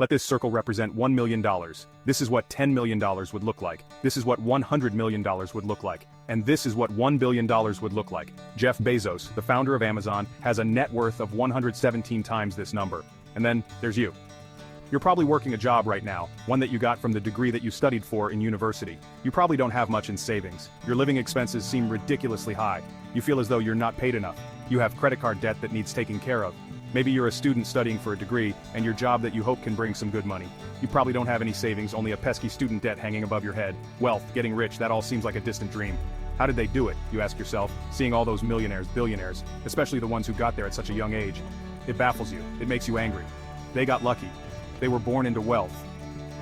Let this circle represent $1 million. This is what $10 million would look like. This is what $100 million would look like. And this is what $1 billion would look like. Jeff Bezos, the founder of Amazon, has a net worth of 117 times this number. And then, there's you. You're probably working a job right now, one that you got from the degree that you studied for in university. You probably don't have much in savings. Your living expenses seem ridiculously high. You feel as though you're not paid enough. You have credit card debt that needs taken care of. Maybe you're a student studying for a degree, and your job that you hope can bring some good money. You probably don't have any savings, only a pesky student debt hanging above your head. Wealth, getting rich, that all seems like a distant dream. How did they do it, you ask yourself, seeing all those millionaires, billionaires, especially the ones who got there at such a young age? It baffles you, it makes you angry. They got lucky. They were born into wealth.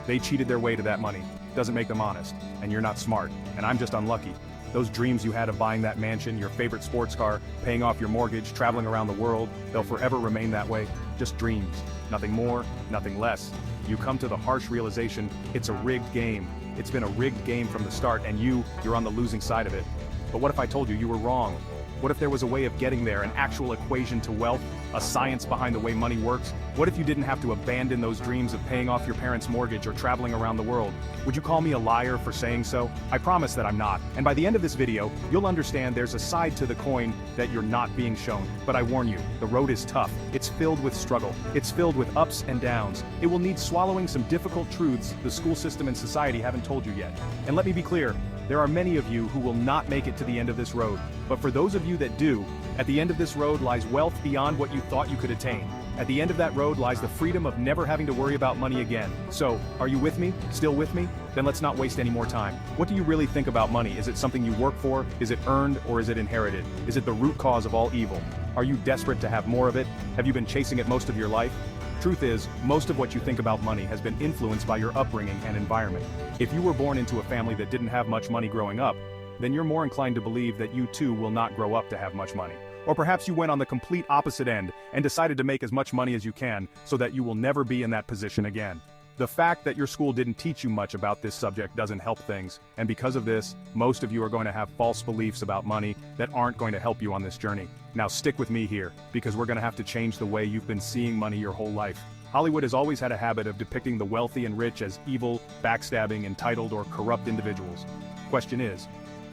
They cheated their way to that money. Doesn't make them honest, and you're not smart, and I'm just unlucky. Those dreams you had of buying that mansion, your favorite sports car, paying off your mortgage, traveling around the world, they'll forever remain that way. Just dreams. Nothing more, nothing less. You come to the harsh realization, it's a rigged game. It's been a rigged game from the start, and you're on the losing side of it. But what if I told you you were wrong? What if there was a way of getting there, an actual equation to wealth, a science behind the way money works? What if you didn't have to abandon those dreams of paying off your parents' mortgage or traveling around the world? Would you call me a liar for saying so? I promise that I'm not. And by the end of this video, you'll understand there's a side to the coin that you're not being shown. But I warn you, the road is tough. It's filled with struggle. It's filled with ups and downs. It will need swallowing some difficult truths the school system and society haven't told you yet. And let me be clear, there are many of you who will not make it to the end of this road. But for those of you that do, at the end of this road lies wealth beyond what you thought you could attain. At the end of that road lies the freedom of never having to worry about money again. So, are you with me? Still with me? Then let's not waste any more time. What do you really think about money? Is it something you work for? Is it earned, or is it inherited? Is it the root cause of all evil? Are you desperate to have more of it? Have you been chasing it most of your life? Truth is, most of what you think about money has been influenced by your upbringing and environment. If you were born into a family that didn't have much money growing up, then you're more inclined to believe that you too will not grow up to have much money. Or perhaps you went on the complete opposite end and decided to make as much money as you can so that you will never be in that position again. The fact that your school didn't teach you much about this subject doesn't help things, and because of this, most of you are going to have false beliefs about money that aren't going to help you on this journey. Now stick with me here, because we're going to have to change the way you've been seeing money your whole life. Hollywood has always had a habit of depicting the wealthy and rich as evil, backstabbing, entitled, or corrupt individuals. Question is,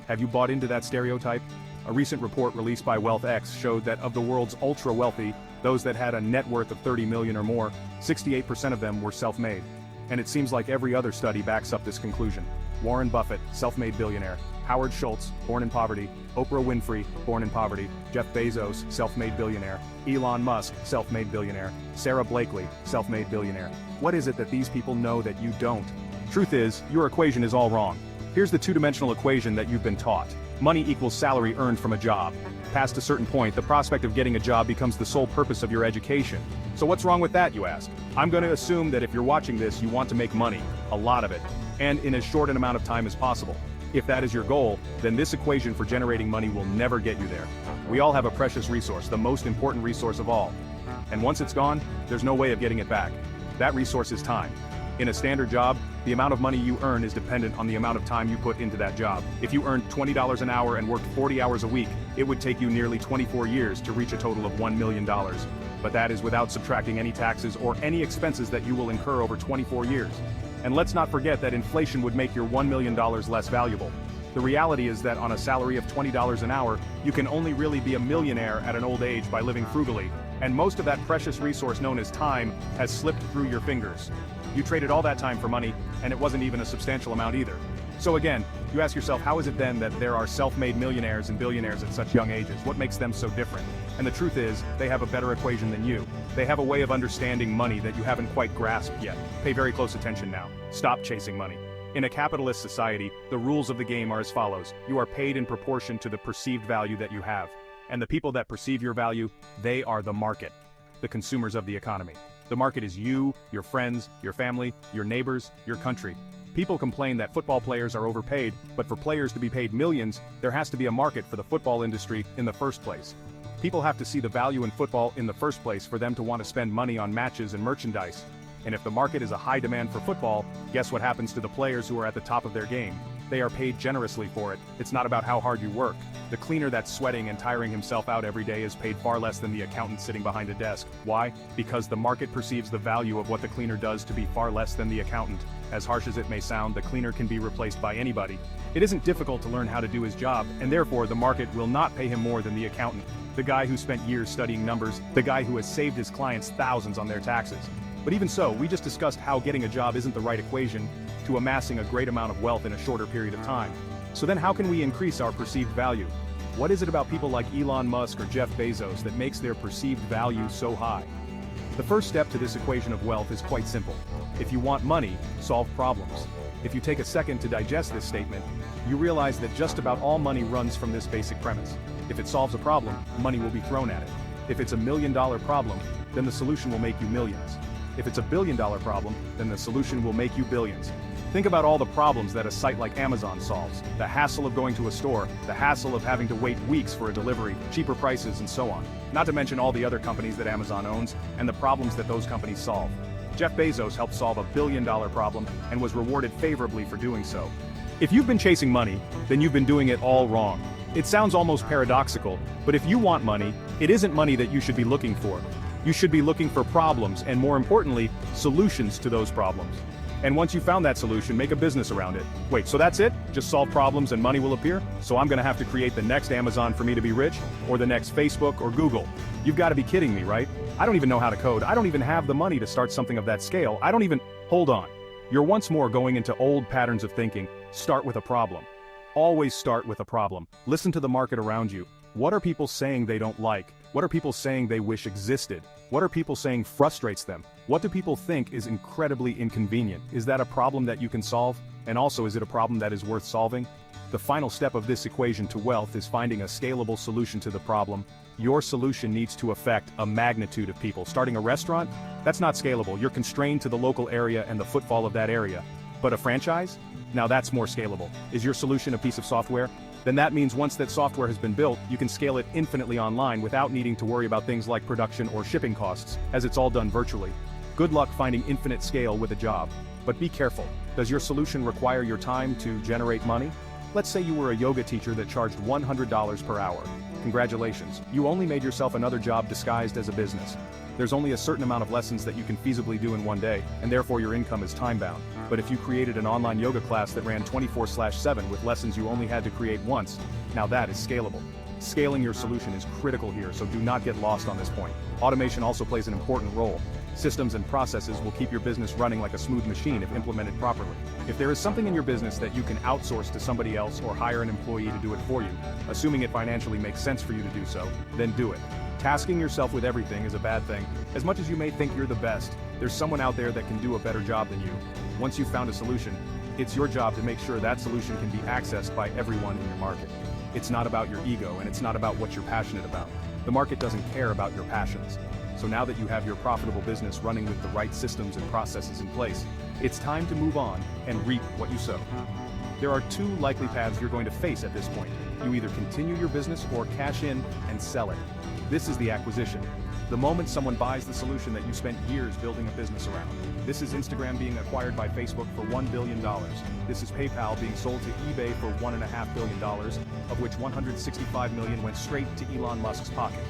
have you bought into that stereotype? A recent report released by WealthX showed that of the world's ultra-wealthy, those that had a net worth of 30 million or more, 68% of them were self-made. And it seems like every other study backs up this conclusion. Warren Buffett, self-made billionaire. Howard Schultz, born in poverty. Oprah Winfrey, born in poverty. Jeff Bezos, self-made billionaire. Elon Musk, self-made billionaire. Sarah Blakely, self-made billionaire. What is it that these people know that you don't? Truth is, your equation is all wrong. Here's the two-dimensional equation that you've been taught. Money equals salary earned from a job. Past a certain point, the prospect of getting a job becomes the sole purpose of your education. So what's wrong with that, you ask? I'm going to assume that if you're watching this, you want to make money, a lot of it, and in as short an amount of time as possible. If that is your goal, then this equation for generating money will never get you there. We all have a precious resource, the most important resource of all. And once it's gone, there's no way of getting it back. That resource is time. In a standard job, the amount of money you earn is dependent on the amount of time you put into that job. If you earned $20 an hour and worked 40 hours a week, it would take you nearly 24 years to reach a total of $1 million. But that is without subtracting any taxes or any expenses that you will incur over 24 years. And let's not forget that inflation would make your $1 million less valuable. The reality is that on a salary of $20 an hour, you can only really be a millionaire at an old age by living frugally, and most of that precious resource known as time has slipped through your fingers. You traded all that time for money, and it wasn't even a substantial amount either. So again, you ask yourself, how is it then that there are self-made millionaires and billionaires at such young ages? What makes them so different? And the truth is, they have a better equation than you. They have a way of understanding money that you haven't quite grasped yet. Pay very close attention now. Stop chasing money. In a capitalist society, the rules of the game are as follows. You are paid in proportion to the perceived value that you have. And the people that perceive your value, they are the market, the consumers of the economy. The market is you, your friends, your family, your neighbors, your country. People complain that football players are overpaid, but for players to be paid millions, there has to be a market for the football industry in the first place. People have to see the value in football in the first place for them to want to spend money on matches and merchandise. And if the market is a high demand for football, guess what happens to the players who are at the top of their game? They are paid generously for it. It's not about how hard you work. The cleaner that's sweating and tiring himself out every day is paid far less than the accountant sitting behind a desk. Why? Because the market perceives the value of what the cleaner does to be far less than the accountant. As harsh as it may sound, the cleaner can be replaced by anybody. It isn't difficult to learn how to do his job, and therefore the market will not pay him more than the accountant, the guy who spent years studying numbers, the guy who has saved his clients thousands on their taxes. But even so, we just discussed how getting a job isn't the right equation to amassing a great amount of wealth in a shorter period of time. So then how can we increase our perceived value? What is it about people like Elon Musk or Jeff Bezos that makes their perceived value so high? The first step to this equation of wealth is quite simple. If you want money, solve problems. If you take a second to digest this statement, you realize that just about all money runs from this basic premise. If it solves a problem, money will be thrown at it. If it's $1 million problem, then the solution will make you millions. If it's $1 billion problem, then the solution will make you billions. Think about all the problems that a site like Amazon solves. The hassle of going to a store, the hassle of having to wait weeks for a delivery, cheaper prices, and so on. Not to mention all the other companies that Amazon owns, and the problems that those companies solve. Jeff Bezos helped solve $1 billion problem, and was rewarded favorably for doing so. If you've been chasing money, then you've been doing it all wrong. It sounds almost paradoxical, but if you want money, it isn't money that you should be looking for. You should be looking for problems, and more importantly, solutions to those problems. And once you've found that solution, make a business around it. Wait, so that's it? Just solve problems and money will appear? So I'm gonna have to create the next Amazon for me to be rich? Or the next Facebook or Google? You've gotta be kidding me, right? I don't even know how to code. I don't even have the money to start something of that scale. Hold on. You're once more going into old patterns of thinking. Start with a problem. Always start with a problem. Listen to the market around you. What are people saying they don't like? What are people saying they wish existed? What are people saying frustrates them? What do people think is incredibly inconvenient? Is that a problem that you can solve? And also, is it a problem that is worth solving? The final step of this equation to wealth is finding a scalable solution to the problem. Your solution needs to affect a magnitude of people. Starting a restaurant? That's not scalable. You're constrained to the local area and the footfall of that area. But a franchise? Now that's more scalable. Is your solution a piece of software? Then that means once that software has been built, you can scale it infinitely online without needing to worry about things like production or shipping costs, as it's all done virtually. Good luck finding infinite scale with a job. But be careful. Does your solution require your time to generate money? Let's say you were a yoga teacher that charged $100 per hour. Congratulations, you only made yourself another job disguised as a business. There's only a certain amount of lessons that you can feasibly do in one day, and therefore your income is time-bound. But if you created an online yoga class that ran 24/7 with lessons you only had to create once, now that is scalable. Scaling your solution is critical here, so do not get lost on this point. Automation also plays an important role. Systems and processes will keep your business running like a smooth machine if implemented properly. If there is something in your business that you can outsource to somebody else or hire an employee to do it for you, assuming it financially makes sense for you to do so, then do it. Tasking yourself with everything is a bad thing. As much as you may think you're the best, there's someone out there that can do a better job than you. Once you've found a solution, it's your job to make sure that solution can be accessed by everyone in your market. It's not about your ego, and it's not about what you're passionate about. The market doesn't care about your passions. So now that you have your profitable business running with the right systems and processes in place, it's time to move on and reap what you sow. There are two likely paths you're going to face at this point. You either continue your business or cash in and sell it. This is the acquisition. The moment someone buys the solution that you spent years building a business around. This is Instagram being acquired by Facebook for $1 billion. This is PayPal being sold to eBay for $1.5 billion, of which $165 million went straight to Elon Musk's pocket.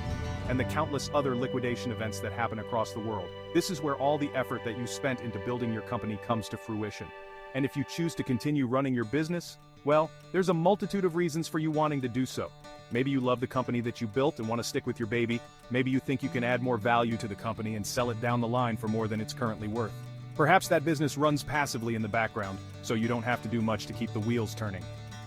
And the countless other liquidation events that happen across the world. This is where all the effort that you spent into building your company comes to fruition. And if you choose to continue running your business, well, there's a multitude of reasons for you wanting to do so. Maybe you love the company that you built and want to stick with your baby. Maybe you think you can add more value to the company and sell it down the line for more than it's currently worth. Perhaps that business runs passively in the background, so you don't have to do much to keep the wheels turning.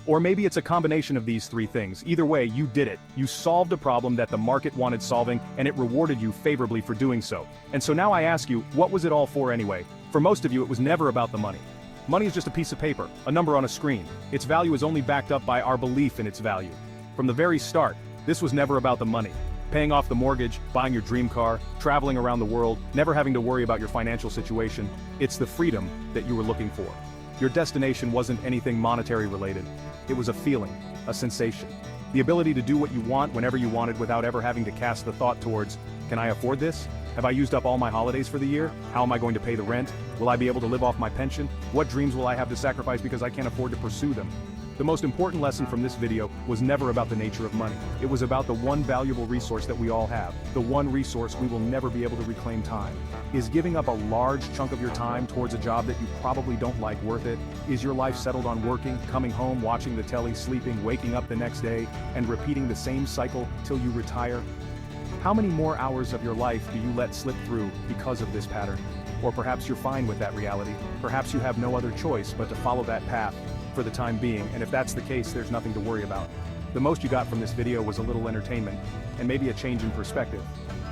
Or maybe it's a combination of these three things. Either way, you did it. You solved a problem that the market wanted solving, and it rewarded you favorably for doing so. And so now I ask you, what was it all for anyway? For most of you, it was never about the money. Money is just a piece of paper, a number on a screen. Its value is only backed up by our belief in its value. From the very start, this was never about the money. Paying off the mortgage, buying your dream car, traveling around the world, never having to worry about your financial situation. It's the freedom that you were looking for. Your destination wasn't anything monetary related. It was a feeling, a sensation. The ability to do what you want whenever you wanted without ever having to cast the thought towards, can I afford this? Have I used up all my holidays for the year? How am I going to pay the rent? Will I be able to live off my pension? What dreams will I have to sacrifice because I can't afford to pursue them? The most important lesson from this video was never about the nature of money. It was about the one valuable resource that we all have, the one resource we will never be able to reclaim: time. Is giving up a large chunk of your time towards a job that you probably don't like worth it? Is your life settled on working, coming home, watching the telly, sleeping, waking up the next day, and repeating the same cycle till you retire? How many more hours of your life do you let slip through because of this pattern? Or perhaps you're fine with that reality. Perhaps you have no other choice but to follow that path for the time being, and if that's the case, there's nothing to worry about. The most you got from this video was a little entertainment, and maybe a change in perspective.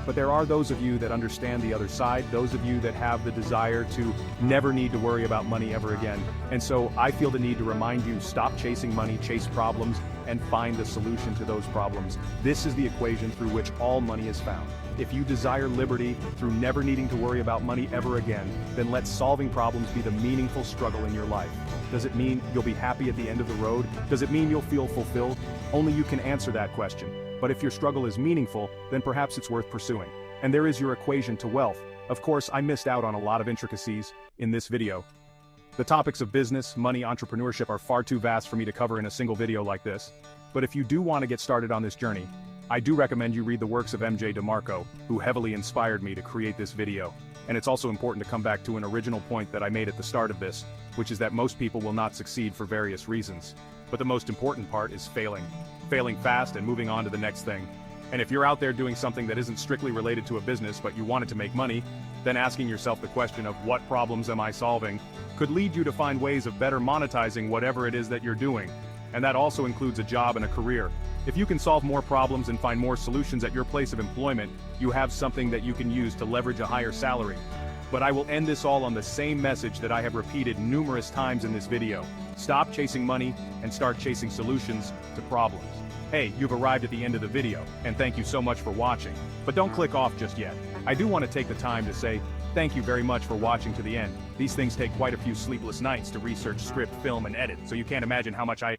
But there are those of you that understand the other side, those of you that have the desire to never need to worry about money ever again. And so I feel the need to remind you, stop chasing money, chase problems, and find the solution to those problems. This is the equation through which all money is found. If you desire liberty through never needing to worry about money ever again, then let solving problems be the meaningful struggle in your life. Does it mean you'll be happy at the end of the road? Does it mean you'll feel fulfilled? Only you can answer that question. But if your struggle is meaningful, then perhaps it's worth pursuing. And there is your equation to wealth. Of course, I missed out on a lot of intricacies in this video. The topics of business, money, entrepreneurship are far too vast for me to cover in a single video like this. But if you do want to get started on this journey, I do recommend you read the works of MJ DeMarco, who heavily inspired me to create this video. And it's also important to come back to an original point that I made at the start of this, which is that most people will not succeed for various reasons. But the most important part is failing. Failing fast and moving on to the next thing. And if you're out there doing something that isn't strictly related to a business but you want it to make money, then asking yourself the question of what problems am I solving could lead you to find ways of better monetizing whatever it is that you're doing. And that also includes a job and a career. If you can solve more problems and find more solutions at your place of employment, you have something that you can use to leverage a higher salary. But I will end this all on the same message that I have repeated numerous times in this video. Stop chasing money and start chasing solutions to problems. Hey, you've arrived at the end of the video, and thank you so much for watching. But don't click off just yet. I do want to take the time to say thank you very much for watching to the end. These things take quite a few sleepless nights to research, script, film, and edit, so you can't imagine how much I